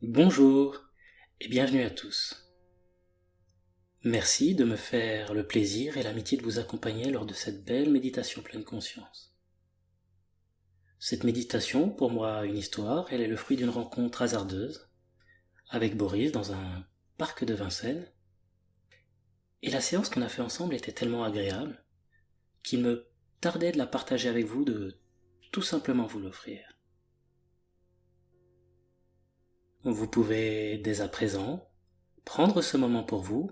Bonjour et bienvenue à tous. Merci de me faire le plaisir et l'amitié de vous accompagner lors de cette belle méditation pleine conscience. Cette méditation, pour moi, a une histoire. Elle est le fruit d'une rencontre hasardeuse avec Boris dans un parc de Vincennes. Et la séance qu'on a fait ensemble était tellement agréable qu'il me tardait de la partager avec vous, de tout simplement vous l'offrir. Vous pouvez dès à présent prendre ce moment pour vous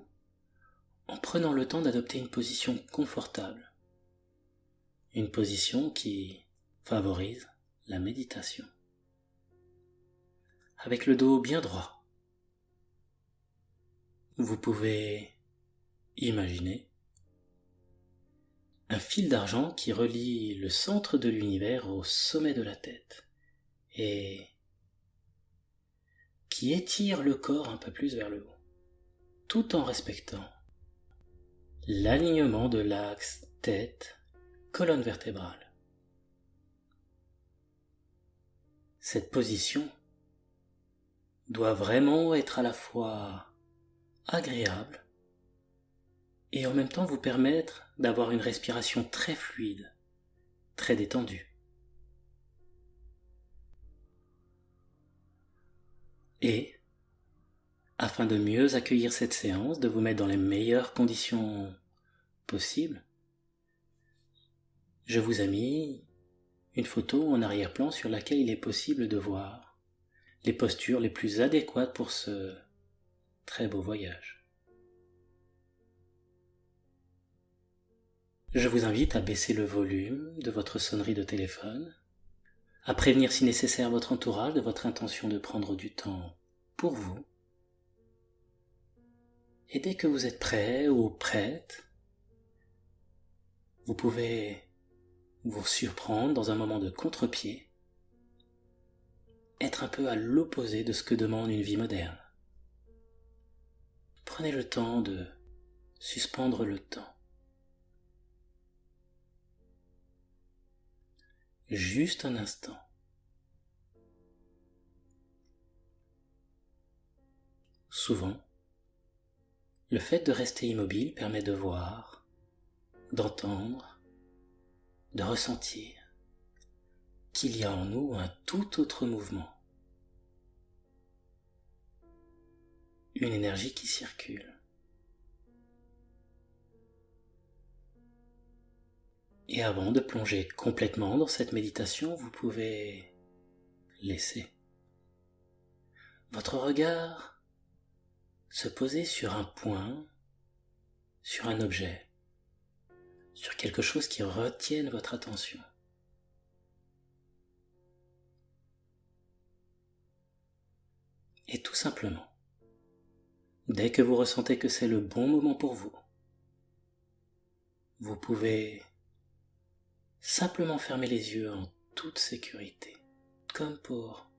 en prenant le temps d'adopter une position confortable, une position qui favorise la méditation. Avec le dos bien droit, vous pouvez imaginer un fil d'argent qui relie le centre de l'univers au sommet de la tête et qui étire le corps un peu plus vers le haut, tout en respectant l'alignement de l'axe tête-colonne vertébrale. Cette position doit vraiment être à la fois agréable et en même temps vous permettre d'avoir une respiration très fluide, très détendue. Et, afin de mieux accueillir cette séance, de vous mettre dans les meilleures conditions possibles, je vous ai mis une photo en arrière-plan sur laquelle il est possible de voir les postures les plus adéquates pour ce très beau voyage. Je vous invite à baisser le volume de votre sonnerie de téléphone, à prévenir si nécessaire votre entourage de votre intention de prendre du temps pour vous. Et dès que vous êtes prêt ou prête, vous pouvez vous surprendre dans un moment de contre-pied, être un peu à l'opposé de ce que demande une vie moderne. Prenez le temps de suspendre le temps. Juste un instant. Souvent, le fait de rester immobile permet de voir, d'entendre, de ressentir qu'il y a en nous un tout autre mouvement, une énergie qui circule. Et avant de plonger complètement dans cette méditation, vous pouvez laisser votre regard se poser sur un point, sur un objet, sur quelque chose qui retienne votre attention. Et tout simplement, dès que vous ressentez que c'est le bon moment pour vous, vous pouvez simplement fermer les yeux en toute sécurité, comme pour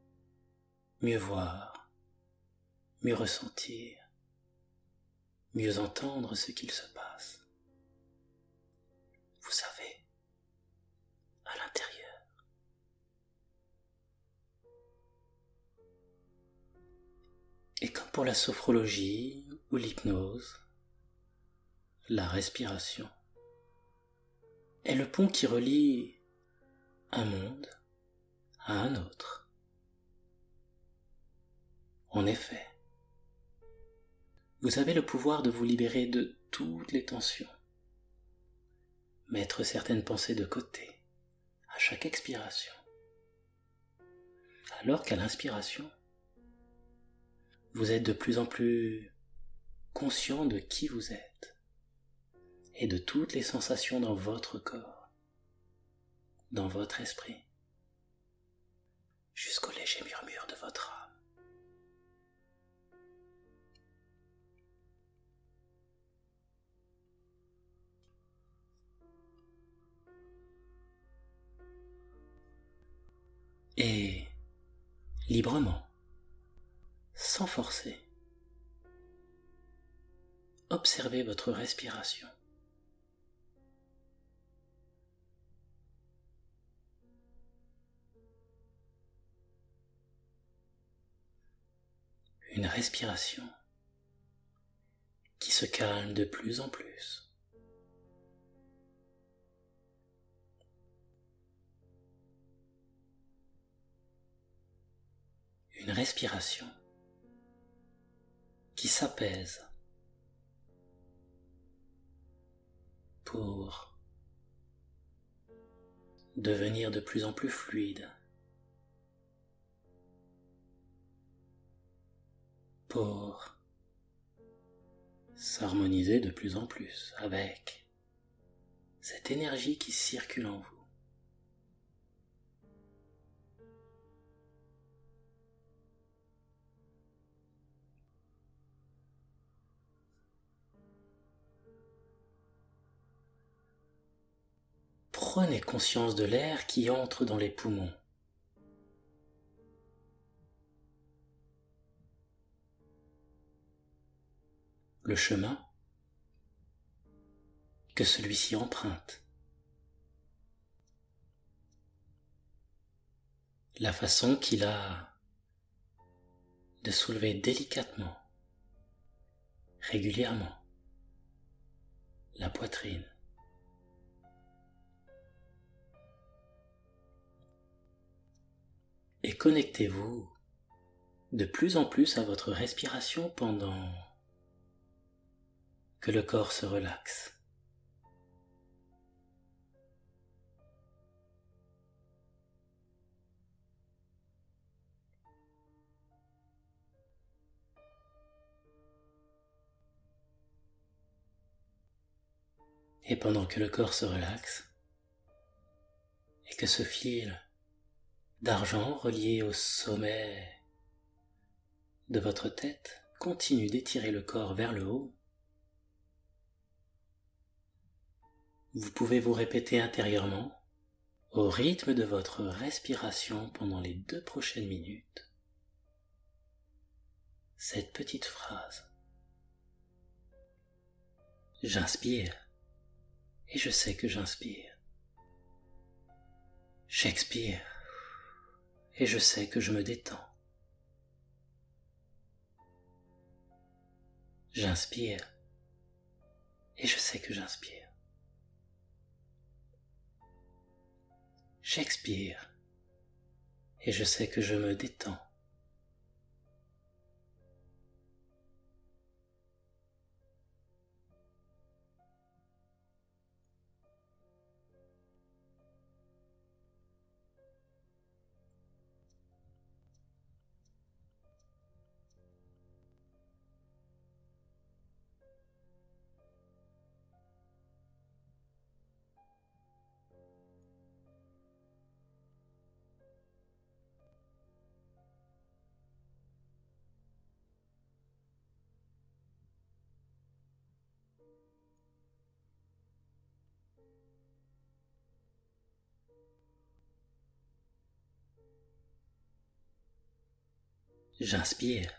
mieux voir, mieux ressentir, mieux entendre ce qu'il se passe. Vous savez, à l'intérieur. Et comme pour la sophrologie ou l'hypnose, la respiration est le pont qui relie un monde à un autre. En effet, vous avez le pouvoir de vous libérer de toutes les tensions, mettre certaines pensées de côté à chaque expiration, alors qu'à l'inspiration, vous êtes de plus en plus conscient de qui vous êtes et de toutes les sensations dans votre corps, dans votre esprit, jusqu'au léger murmure de votre âme. Et librement, sans forcer, observez votre respiration. une respiration qui se calme de plus en plus. Une respiration qui s'apaise pour devenir de plus en plus fluide, pour s'harmoniser de plus en plus avec cette énergie qui circule en vous. Prenez conscience de l'air qui entre dans les poumons. Le chemin que celui-ci emprunte. La façon qu'il a de soulever délicatement, régulièrement, la poitrine. Et connectez-vous de plus en plus à votre respiration pendant que le corps se relaxe. Et pendant que le corps se relaxe, et que ce fil d'argent relié au sommet de votre tête continue d'étirer le corps vers le haut, vous pouvez vous répéter intérieurement, au rythme de votre respiration pendant les 2 prochaines minutes, cette petite phrase. J'inspire, et je sais que j'inspire. J'expire, et je sais que je me détends. J'inspire, et je sais que j'inspire. J'expire, et je sais que je me détends. J'inspire,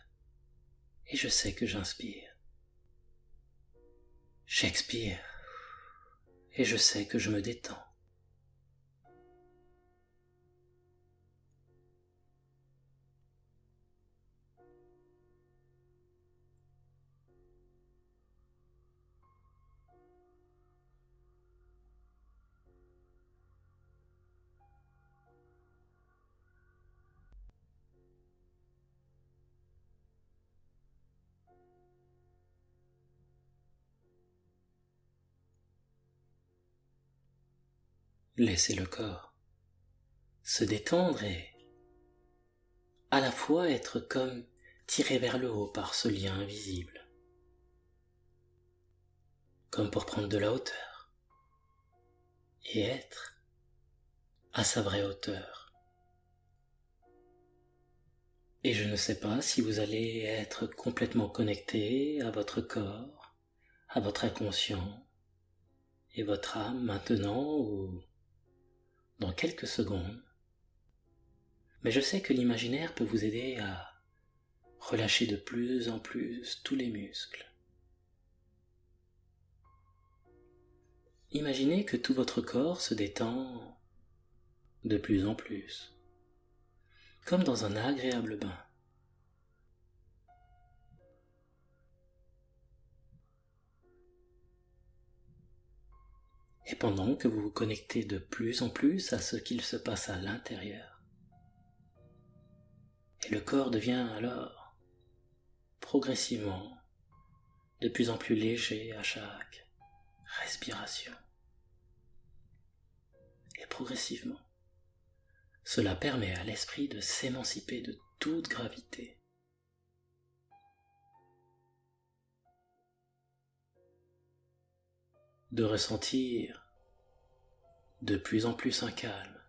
et je sais que j'inspire. J'expire, et je sais que je me détends. Laissez le corps se détendre et à la fois être comme tiré vers le haut par ce lien invisible, comme pour prendre de la hauteur et être à sa vraie hauteur. Et je ne sais pas si vous allez être complètement connecté à votre corps, à votre inconscient et votre âme maintenant ou dans quelques secondes. Mais je sais que l'imaginaire peut vous aider à relâcher de plus en plus tous les muscles. Imaginez que tout votre corps se détend de plus en plus, comme dans un agréable bain. et pendant que vous vous connectez de plus en plus à ce qu'il se passe à l'intérieur. Et le corps devient alors progressivement de plus en plus léger à chaque respiration. Et progressivement, cela permet à l'esprit de s'émanciper de toute gravité. De ressentir de plus en plus un calme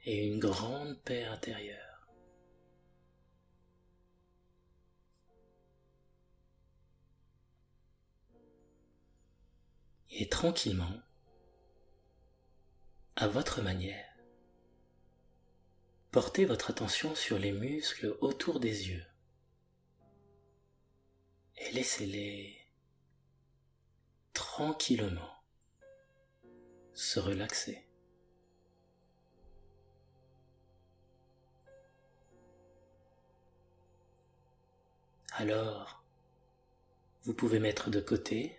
et une grande paix intérieure. Et tranquillement, à votre manière, portez votre attention sur les muscles autour des yeux et laissez-les tranquillement se relaxer. Alors, vous pouvez mettre de côté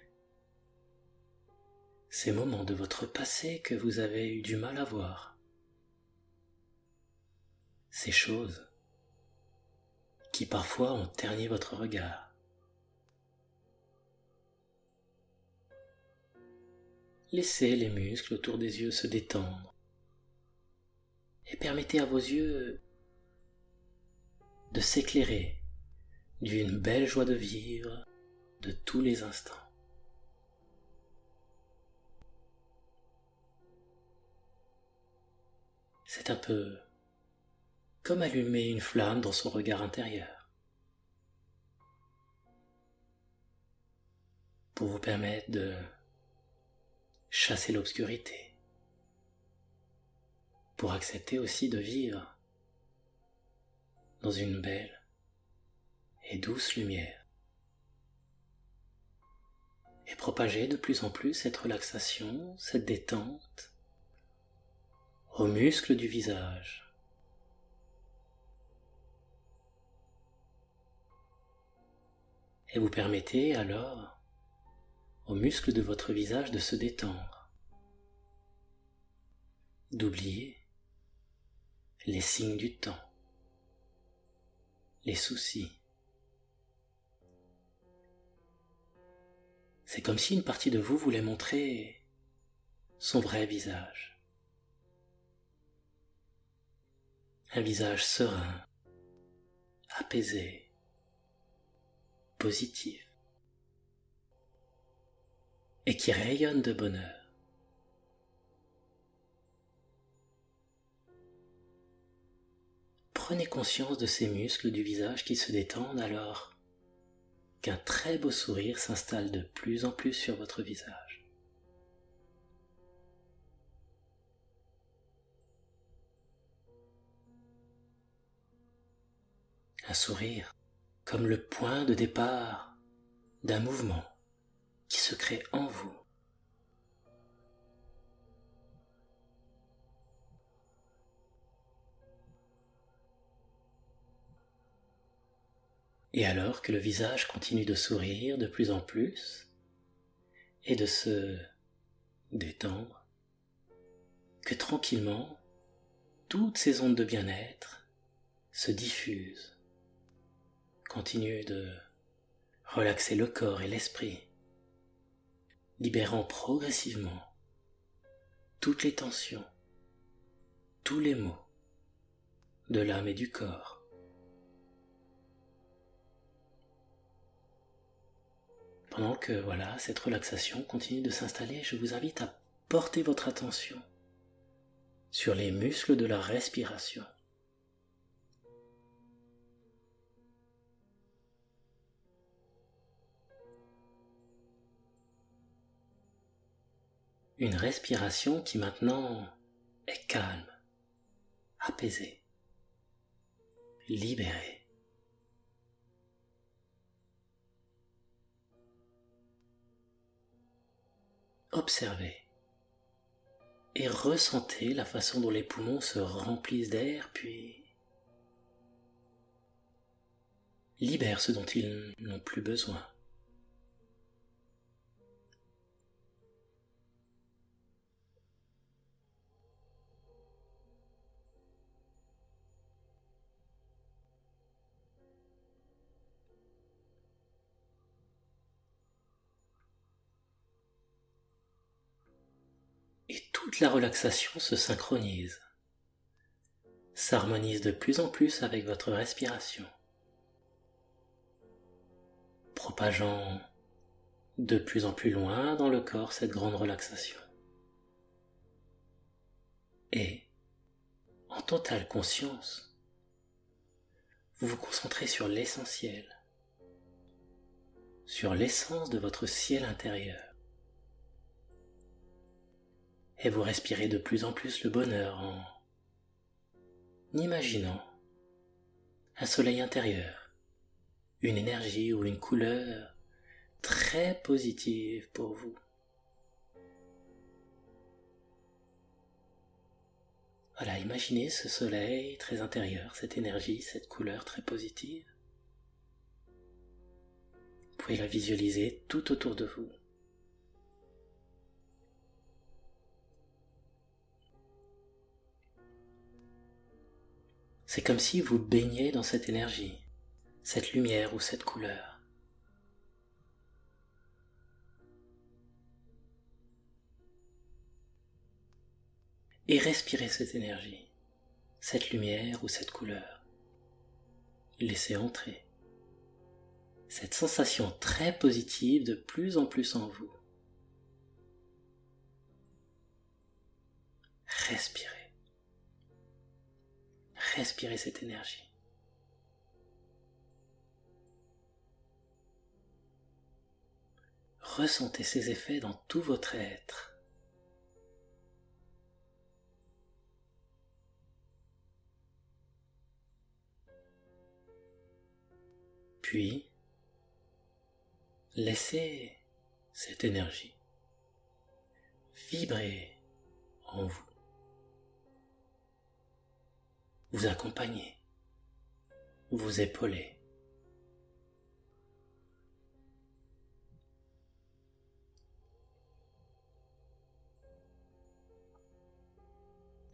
ces moments de votre passé que vous avez eu du mal à voir. Ces choses qui parfois ont terni votre regard. Laissez les muscles autour des yeux se détendre et permettez à vos yeux de s'éclairer d'une belle joie de vivre de tous les instants. C'est un peu comme allumer une flamme dans son regard intérieur pour vous permettre de chasser l'obscurité, pour accepter aussi de vivre dans une belle et douce lumière et propager de plus en plus cette relaxation, cette détente aux muscles du visage. Et vous permettez alors aux muscles de votre visage de se détendre, d'oublier les signes du temps, les soucis. C'est comme si une partie de vous voulait montrer son vrai visage. Un visage serein, apaisé, positif, et qui rayonne de bonheur. Prenez conscience de ces muscles du visage qui se détendent alors qu'un très beau sourire s'installe de plus en plus sur votre visage. Un sourire comme le point de départ d'un mouvement qui se crée en vous. Et alors que le visage continue de sourire de plus en plus et de se détendre, que tranquillement, toutes ces ondes de bien-être se diffusent, continuent de relaxer le corps et l'esprit, libérant progressivement toutes les tensions, tous les maux de l'âme et du corps. Pendant que cette relaxation continue de s'installer, je vous invite à porter votre attention sur les muscles de la respiration. Une respiration qui maintenant est calme, apaisée, libérée. Observez et ressentez la façon dont les poumons se remplissent d'air, puis libèrent ce dont ils n'ont plus besoin. toute la relaxation se synchronise, s'harmonise de plus en plus avec votre respiration, propageant de plus en plus loin dans le corps cette grande relaxation. Et, en totale conscience, vous vous concentrez sur l'essentiel, sur l'essence de votre ciel intérieur. Et vous respirez de plus en plus le bonheur en imaginant un soleil intérieur, une énergie ou une couleur très positive pour vous. Voilà, imaginez ce soleil très intérieur, cette énergie, cette couleur très positive. Vous pouvez la visualiser tout autour de vous. C'est comme si vous baigniez dans cette énergie, cette lumière ou cette couleur. Et respirez cette énergie, cette lumière ou cette couleur. Laissez entrer cette sensation très positive de plus en plus en vous. Respirez. Respirez cette énergie. Ressentez ses effets dans tout votre être. Puis, laissez cette énergie vibrer en vous, vous accompagner, vous épauler.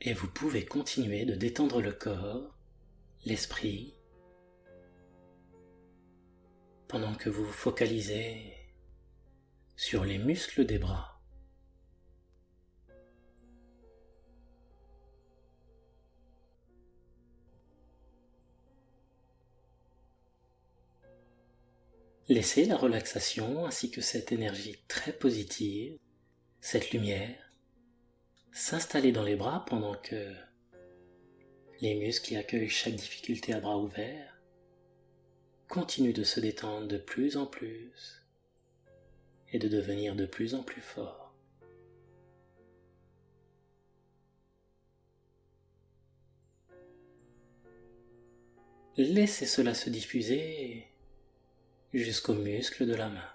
Et vous pouvez continuer de détendre le corps, l'esprit, pendant que vous vous focalisez sur les muscles des bras. Laissez la relaxation ainsi que cette énergie très positive, cette lumière, s'installer dans les bras pendant que les muscles qui accueillent chaque difficulté à bras ouverts continuent de se détendre de plus en plus et de devenir de plus en plus forts. Laissez cela se diffuser jusqu'aux muscles de la main.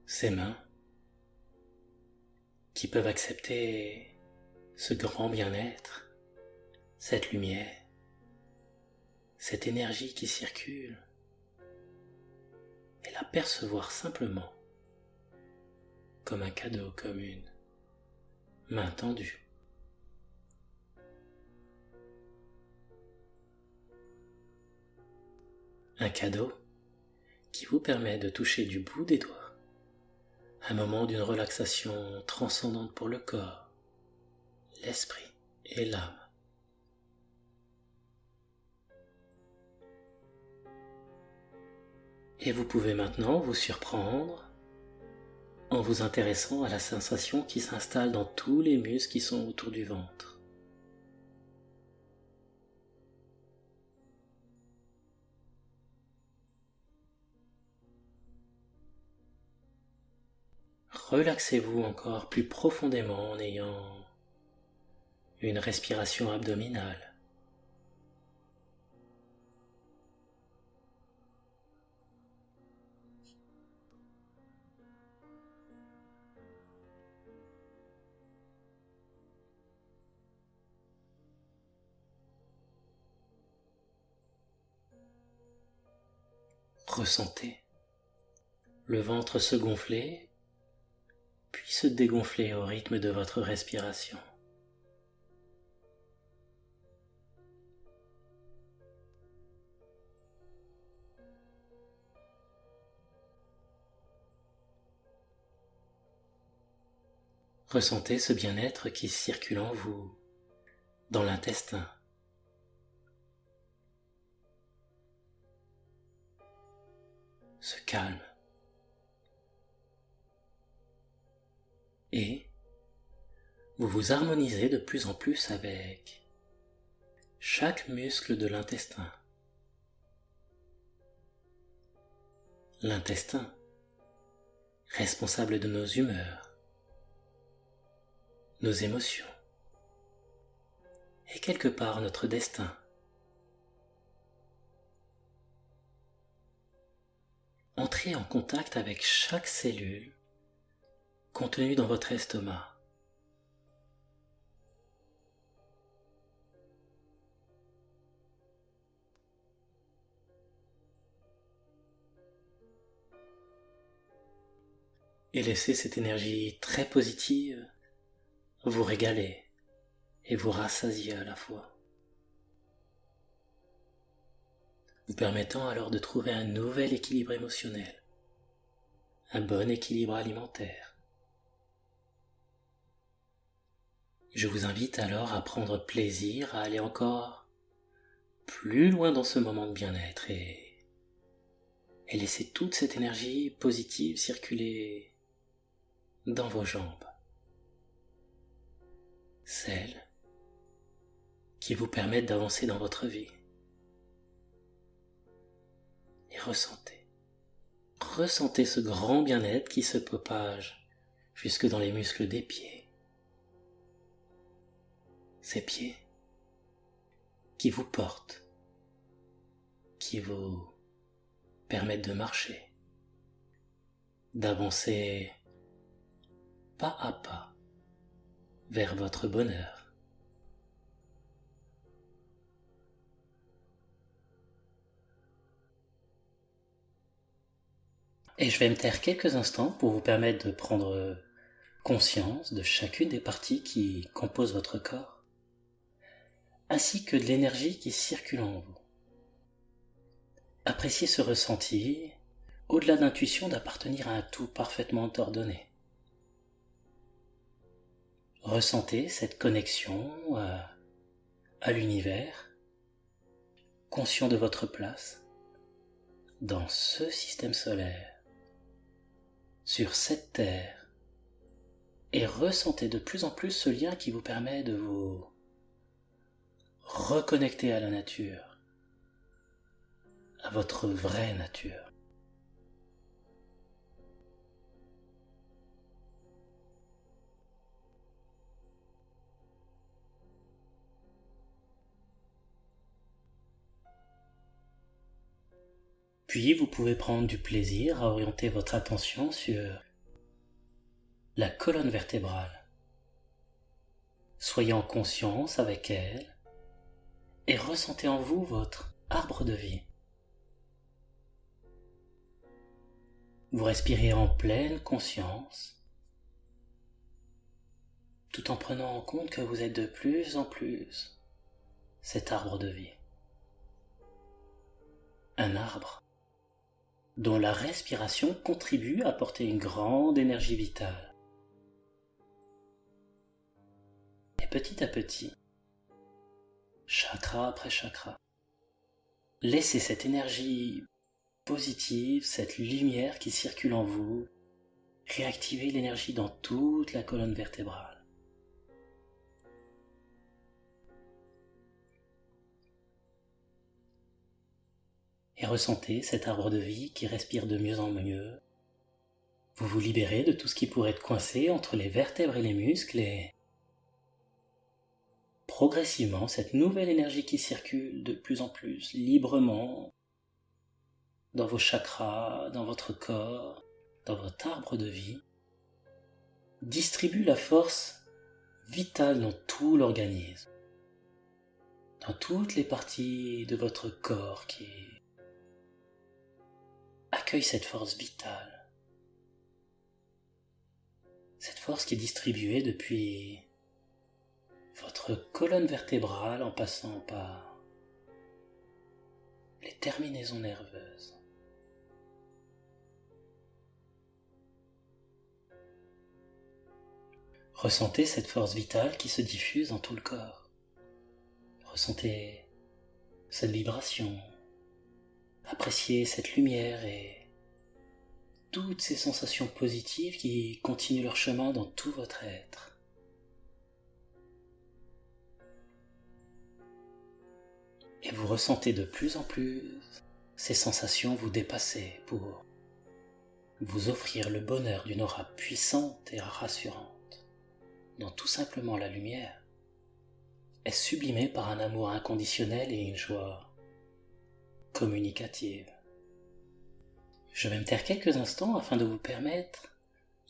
Ces mains qui peuvent accepter ce grand bien-être, cette lumière, cette énergie qui circule, et la percevoir simplement comme un cadeau, comme une main tendue. Un cadeau qui vous permet de toucher du bout des doigts un moment d'une relaxation transcendante pour le corps, l'esprit et l'âme. Et vous pouvez maintenant vous surprendre en vous intéressant à la sensation qui s'installe dans tous les muscles qui sont autour du ventre. Relaxez-vous encore plus profondément en ayant une respiration abdominale. Ressentez le ventre se gonfler, puis se dégonfler au rythme de votre respiration. Ressentez ce bien-être qui circule en vous, dans l'intestin. Ce calme. Et vous vous harmonisez de plus en plus avec chaque muscle de l'intestin. L'intestin, responsable de nos humeurs, nos émotions et quelque part notre destin. Entrez en contact avec chaque cellule contenue dans votre estomac. Et laissez cette énergie très positive vous régaler et vous rassasier à la fois, vous permettant alors de trouver un nouvel équilibre émotionnel, un bon équilibre alimentaire. Je vous invite alors à prendre plaisir à aller encore plus loin dans ce moment de bien-être et laisser toute cette énergie positive circuler dans vos jambes, celles qui vous permettent d'avancer dans votre vie. Et ressentez ce grand bien-être qui se propage jusque dans les muscles des pieds. Ces pieds qui vous portent, qui vous permettent de marcher, d'avancer pas à pas vers votre bonheur. Et je vais me taire quelques instants pour vous permettre de prendre conscience de chacune des parties qui composent votre corps, ainsi que de l'énergie qui circule en vous. Appréciez ce ressenti, au-delà d'intuition d'appartenir à un tout parfaitement ordonné. Ressentez cette connexion à l'univers, conscient de votre place dans ce système solaire, sur cette terre, et ressentez de plus en plus ce lien qui vous permet de vous reconnecter à la nature, à votre vraie nature. Puis vous pouvez prendre du plaisir à orienter votre attention sur la colonne vertébrale. Soyez en conscience avec elle et ressentez en vous votre arbre de vie. Vous respirez en pleine conscience, tout en prenant en compte que vous êtes de plus en plus cet arbre de vie. Un arbre dont la respiration contribue à apporter une grande énergie vitale. Et petit à petit, chakra après chakra, laissez cette énergie positive, cette lumière qui circule en vous, réactiver l'énergie dans toute la colonne vertébrale. Et ressentez cet arbre de vie qui respire de mieux en mieux. Vous vous libérez de tout ce qui pourrait être coincé entre les vertèbres et les muscles et progressivement cette nouvelle énergie qui circule de plus en plus librement dans vos chakras, dans votre corps, dans votre arbre de vie, distribue la force vitale dans tout l'organisme, dans toutes les parties de votre corps qui accueille cette force vitale, cette force qui est distribuée depuis votre colonne vertébrale en passant par les terminaisons nerveuses. Ressentez cette force vitale qui se diffuse dans tout le corps. Ressentez cette vibration. Appréciez cette lumière et toutes ces sensations positives qui continuent leur chemin dans tout votre être. Et vous ressentez de plus en plus ces sensations vous dépasser pour vous offrir le bonheur d'une aura puissante et rassurante, dont tout simplement la lumière est sublimée par un amour inconditionnel et une joie communicative. Je vais me taire quelques instants afin de vous permettre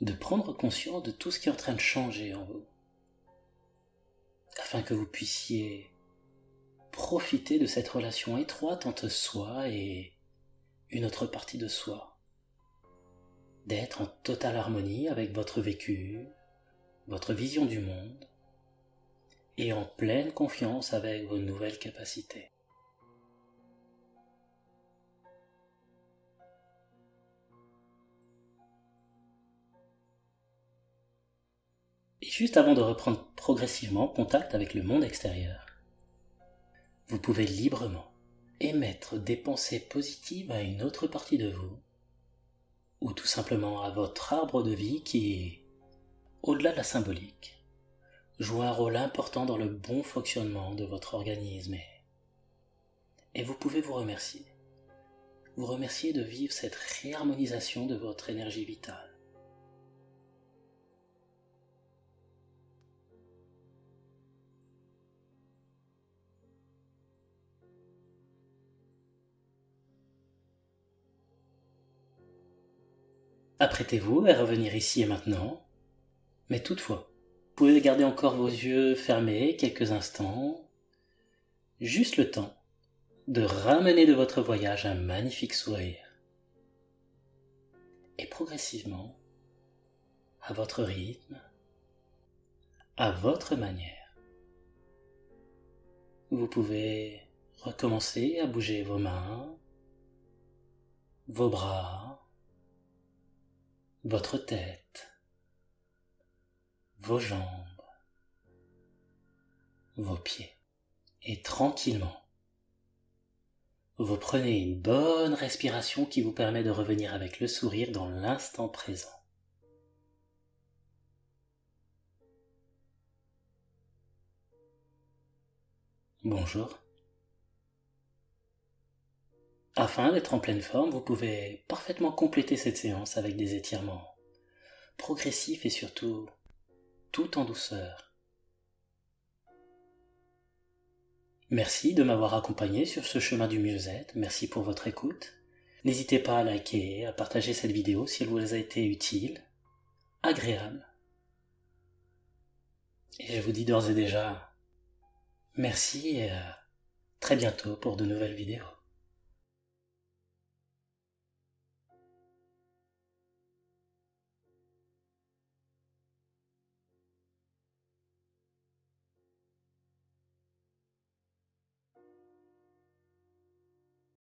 de prendre conscience de tout ce qui est en train de changer en vous, afin que vous puissiez profiter de cette relation étroite entre soi et une autre partie de soi, d'être en totale harmonie avec votre vécu, votre vision du monde, et en pleine confiance avec vos nouvelles capacités. Et juste avant de reprendre progressivement contact avec le monde extérieur, vous pouvez librement émettre des pensées positives à une autre partie de vous, ou tout simplement à votre arbre de vie qui, au-delà de la symbolique, joue un rôle important dans le bon fonctionnement de votre organisme et vous pouvez vous remercier. Vous remercier de vivre cette réharmonisation de votre énergie vitale. Apprêtez-vous à revenir ici et maintenant, mais toutefois, vous pouvez garder encore vos yeux fermés quelques instants, juste le temps de ramener de votre voyage un magnifique sourire. Et progressivement, à votre rythme, à votre manière, vous pouvez recommencer à bouger vos mains, vos bras, votre tête, vos jambes, vos pieds. Et tranquillement, vous prenez une bonne respiration qui vous permet de revenir avec le sourire dans l'instant présent. Bonjour. Afin d'être en pleine forme, vous pouvez parfaitement compléter cette séance avec des étirements progressifs et surtout tout en douceur. Merci de m'avoir accompagné sur ce chemin du mieux-être, merci pour votre écoute. N'hésitez pas à liker, à partager cette vidéo si elle vous a été utile, agréable. Et je vous dis d'ores et déjà merci et à très bientôt pour de nouvelles vidéos.